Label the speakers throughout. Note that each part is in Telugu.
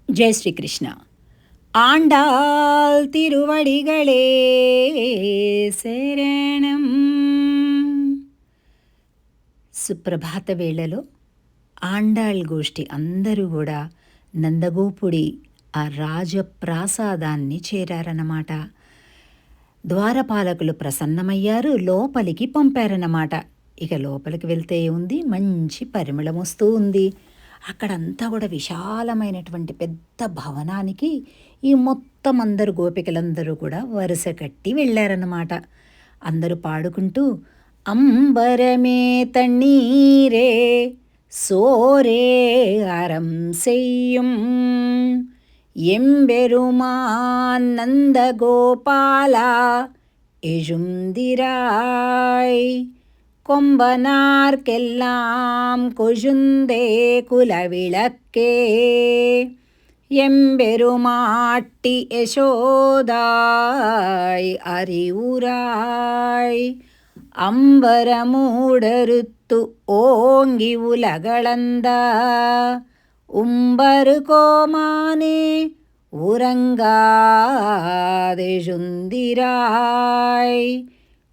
Speaker 1: జై శ్రీకృష్ణ. ఆండాల్ తిరువడిగళే శరణం. సుప్రభాత వేళలో ఆండాళ్ గోష్ఠి అందరూ కూడా నందగోపుడి ఆ రాజప్రాసాదాన్ని చేరారన్నమాట. ద్వారపాలకులు ప్రసన్నమయ్యారు, లోపలికి పంపారన్నమాట. ఇక లోపలికి వెళ్తే ఉంది, మంచి పరిమళం వస్తూ ఉంది. అక్కడంతా కూడా విశాలమైనటువంటి పెద్ద భవనానికి ఈ మొత్తం అందరు గోపికలందరూ కూడా వరుస కట్టి వెళ్ళారన్నమాట. అందరూ పాడుకుంటూ అంబరమే తన్నీరే సోరే అరం సెయ్యం எம்பெருமான் நந்தகோபாலா எழுந்திராய் கொம்பனார்க்கெல்லாம் கொழுந்தே குலவிளக்கே எம்பெருமாட்டி யசோதாய் அறிவுராய் அம்பரமூடறுத்து ஓங்கி உலகளந்த உம்பரு கோமானே உறங்காதெழுந்திராய்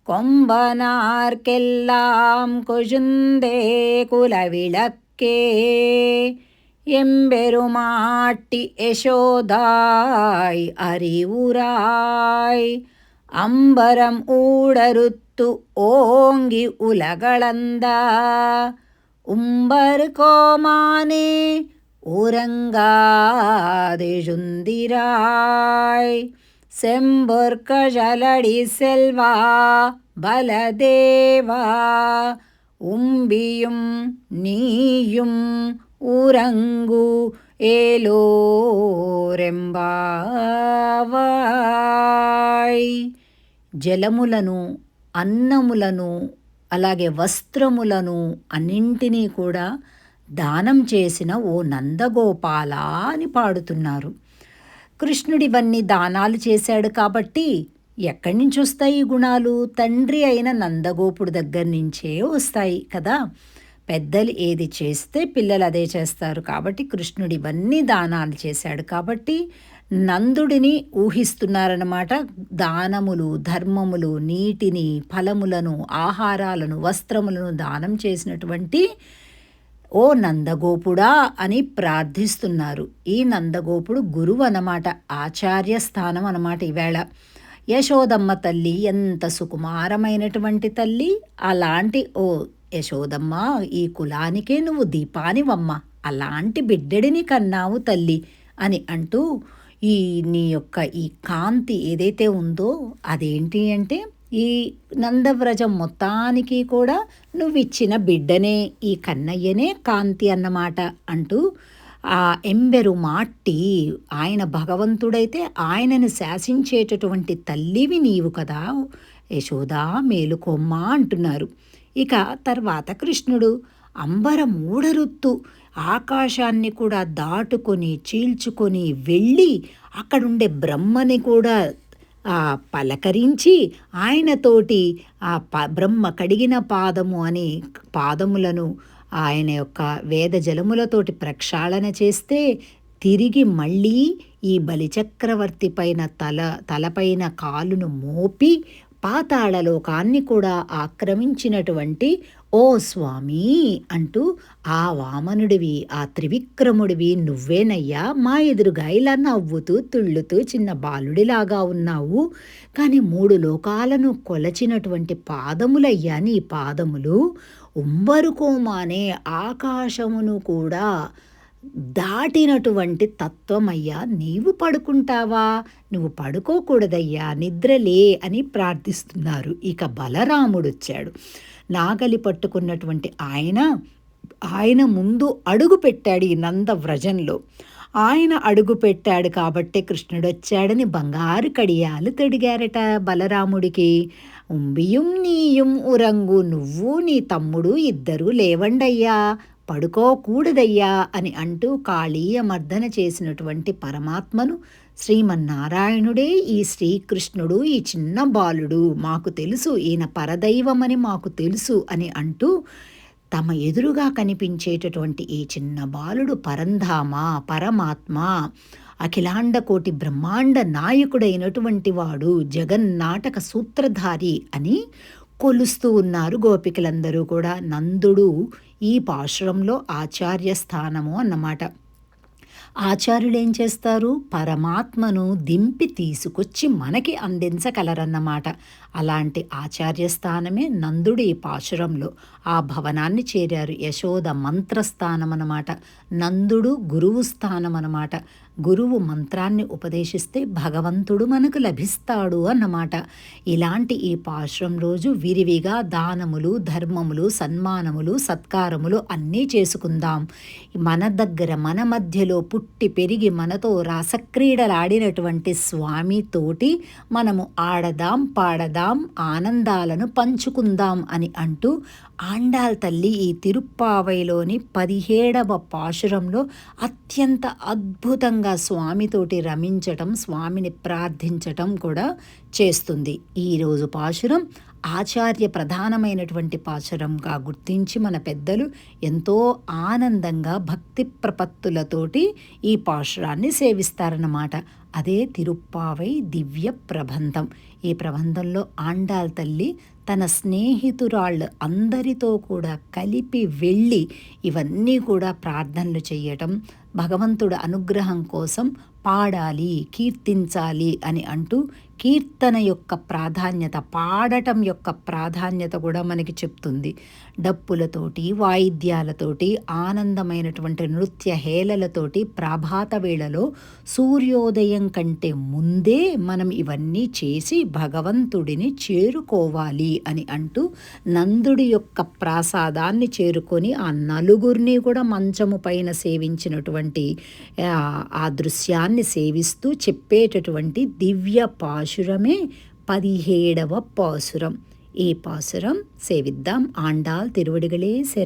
Speaker 1: கொம்பனார்க்கெல்லாம் கொழுந்தே குலவிளக்கே எம்பெருமாட்டி யசோதாய் அறிவுராய் அம்பரம் ஊடறுத்து ஓங்கி உலகளந்த உம்பரு கோமானே உறங்காதெழுந்திராய் செம்பொற்கழலடி செல்வா பலதேவா உம்பியும் நீயும் உறங்கு ఏలోరెంబావాయ్. జలములను, అన్నములను, అలాగే వస్త్రములను అన్నింటినీ కూడా దానం చేసిన ఓ నందగోపాల అని పాడుతున్నారు. కృష్ణుడివన్నీ దానాలు చేశాడు కాబట్టి ఎక్కడి నుంచి వస్తాయి ఈ గుణాలు? తండ్రి అయిన నందగోపుడు దగ్గర నుంచే వస్తాయి కదా. పెద్దలు ఏది చేస్తే పిల్లలు అదే చేస్తారు. కాబట్టి కృష్ణుడు ఇవన్నీ దానాలు చేశాడు కాబట్టి నందుడిని ఊహిస్తున్నారన్నమాట. దానములు, ధర్మములు, నీటిని, ఫలములను, ఆహారాలను, వస్త్రములను దానం చేసినటువంటి ఓ నందగోపుడా అని ప్రార్థిస్తున్నారు. ఈ నందగోపుడు గురువు అన్నమాట, ఆచార్య స్థానం అన్నమాట. ఈవేళ యశోదమ్మ తల్లి ఎంత సుకుమారమైనటువంటి తల్లి. అలాంటి ఓ యశోదమ్మ, ఈ కులానికే నువ్వు దీపానివమ్మ, అలాంటి బిడ్డడిని కన్నావు తల్లి అని అంటూ ఈ నీ యొక్క ఈ కాంతి ఏదైతే ఉందో అదేంటి అంటే ఈ నందవ్రజం మొత్తానికి కూడా నువ్విచ్చిన బిడ్డనే, ఈ కన్నయ్యనే కాంతి అన్నమాట అంటూ ఆ ఎంబెరు మాట్టి ఆయన భగవంతుడైతే ఆయనను శాసించేటటువంటి తల్లివి నీవు కదా యశోదా, మేలుకొమ్మ అంటున్నారు. ఇక తర్వాత కృష్ణుడు అంబరమూడరుత్తు ఆకాశాన్ని కూడా దాటుకొని చీల్చుకొని వెళ్ళి అక్కడుండే బ్రహ్మని కూడా పలకరించి ఆయనతోటి బ్రహ్మ కడిగిన పాదము అని పాదములను ఆయన యొక్క వేద జలములతోటి ప్రక్షాళన చేస్తే తిరిగి మళ్ళీ ఈ బలిచక్రవర్తి పైన తలపైన కాలును మోపి పాతాళలోకాన్ని కూడా ఆక్రమించినటువంటి ఓ స్వామి అంటూ ఆ వామనుడివి, ఆ త్రివిక్రముడివి నువ్వేనయ్యా. మా ఎదురుగా ఇలా నవ్వుతూ తుళ్ళుతూ చిన్న బాలుడిలాగా ఉన్నావు. కానీ 3 లోకాలను కొలచినటువంటి పాదములయ్యా నీ పాదములు. ఉంబరుకోమానే ఆకాశమును కూడా దాటినటువంటి తత్వమయ్యా. నీవు పడుకుంటావా? నువ్వు పడుకోకూడదయ్యా, నిద్రలే అని ప్రార్థిస్తున్నారు. ఇక బలరాముడొచ్చాడు. నాగలి పట్టుకున్నటువంటి ఆయన ముందు అడుగు పెట్టాడు ఈ నందవ్రజంలో. ఆయన అడుగు పెట్టాడు కాబట్టే కృష్ణుడొచ్చాడని బంగారు కడియాలు తొడిగారట బలరాముడికి. ఉంబియుం నీయుం ఉరంగు, నువ్వు నీ తమ్ముడు ఇద్దరూ లేవండయ్యా, పడుకోకూడదయ్యా అని అంటూ కాళీయ మర్దన చేసినటువంటి పరమాత్మను శ్రీమన్నారాయణుడే ఈ శ్రీకృష్ణుడు, ఈ చిన్న బాలుడు, మాకు తెలుసు ఈయన పరదైవమని మాకు తెలుసు అని అంటూ తమ ఎదురుగా కనిపించేటటువంటి ఈ చిన్న బాలుడు పరంధామ, పరమాత్మ, అఖిలాండ కోటి బ్రహ్మాండ నాయకుడైనటువంటి వాడు, జగన్నాటక సూత్రధారి అని కొలుస్తూ ఉన్నారు గోపికలందరూ కూడా. నందుడు ఈ పాశురంలో ఆచార్య స్థానము అన్నమాట. ఆచార్యులు ఏం చేస్తారు? పరమాత్మను దింపి తీసుకొచ్చి మనకి అందించగలరన్నమాట. అలాంటి ఆచార్య స్థానమే నందుడు ఈ పాశురంలో ఆ భవనాన్ని చేరారు. యశోద మంత్రస్థానం అన్నమాట. నందుడు గురువు స్థానం అన్నమాట. గురువు మంత్రాన్ని ఉపదేశిస్తే భగవంతుడు మనకు లభిస్తాడు అన్నమాట. ఇలాంటి ఈ పాశురం రోజు విరివిగా దానములు, ధర్మములు, సన్మానములు, సత్కారములు అన్నీ చేసుకుందాం. మన దగ్గర మన మధ్యలో పుట్టి పెరిగి మనతో రాసక్రీడలాడినటువంటి స్వామితోటి మనము ఆడదాం, పాడదాం, ఆనందాలను పంచుకుందాం అని అంటూ ఆండాల్ తల్లి ఈ తిరుప్పావైలోని 17వ పాశురంలో అత్యంత అద్భుతంగా స్వామితోటి రమించటం, స్వామిని ప్రార్థించటం కూడా చేస్తుంది. ఈరోజు పాశురం ఆచార్య ప్రధానమైనటువంటి పాశురంగా గుర్తించి మన పెద్దలు ఎంతో ఆనందంగా భక్తి ప్రపత్తులతోటి ఈ పాశురాన్ని సేవిస్తారన్నమాట. అదే తిరుప్పావై దివ్య ప్రబంధం. ఈ ప్రబంధంలో ఆండాల్ తల్లి తన స్నేహితురాళ్ళు అందరితో కూడా కలిపి వెళ్ళి ఇవన్నీ కూడా ప్రార్థనలు చేయటం, భగవంతుడు అనుగ్రహం కోసం పాడాలి, కీర్తించాలి అని అంటూ కీర్తన యొక్క ప్రాధాన్యత, పాడటం యొక్క ప్రాధాన్యత కూడా మనకి చెప్తుంది. డప్పులతోటి, వాయిద్యాలతోటి, ఆనందమైనటువంటి నృత్య హేళలతోటి ప్రభాత వేళలో సూర్యోదయం కంటే ముందే మనం ఇవన్నీ చేసి భగవంతుడిని చేరుకోవాలి అని అంటూ నందుడి యొక్క ప్రాసాదాన్ని చేరుకొని ఆ నలుగురిని కూడా మంచము పైన సేవించినటువంటి ఆ దృశ్యాన్ని సేవిస్తూ చెప్పేటటువంటి దివ్య పాశురమే 17వ పాశురం. ఈ పాశురం సేవిద్దాం. ఆండాల్ తిరువడిగలే శరణం.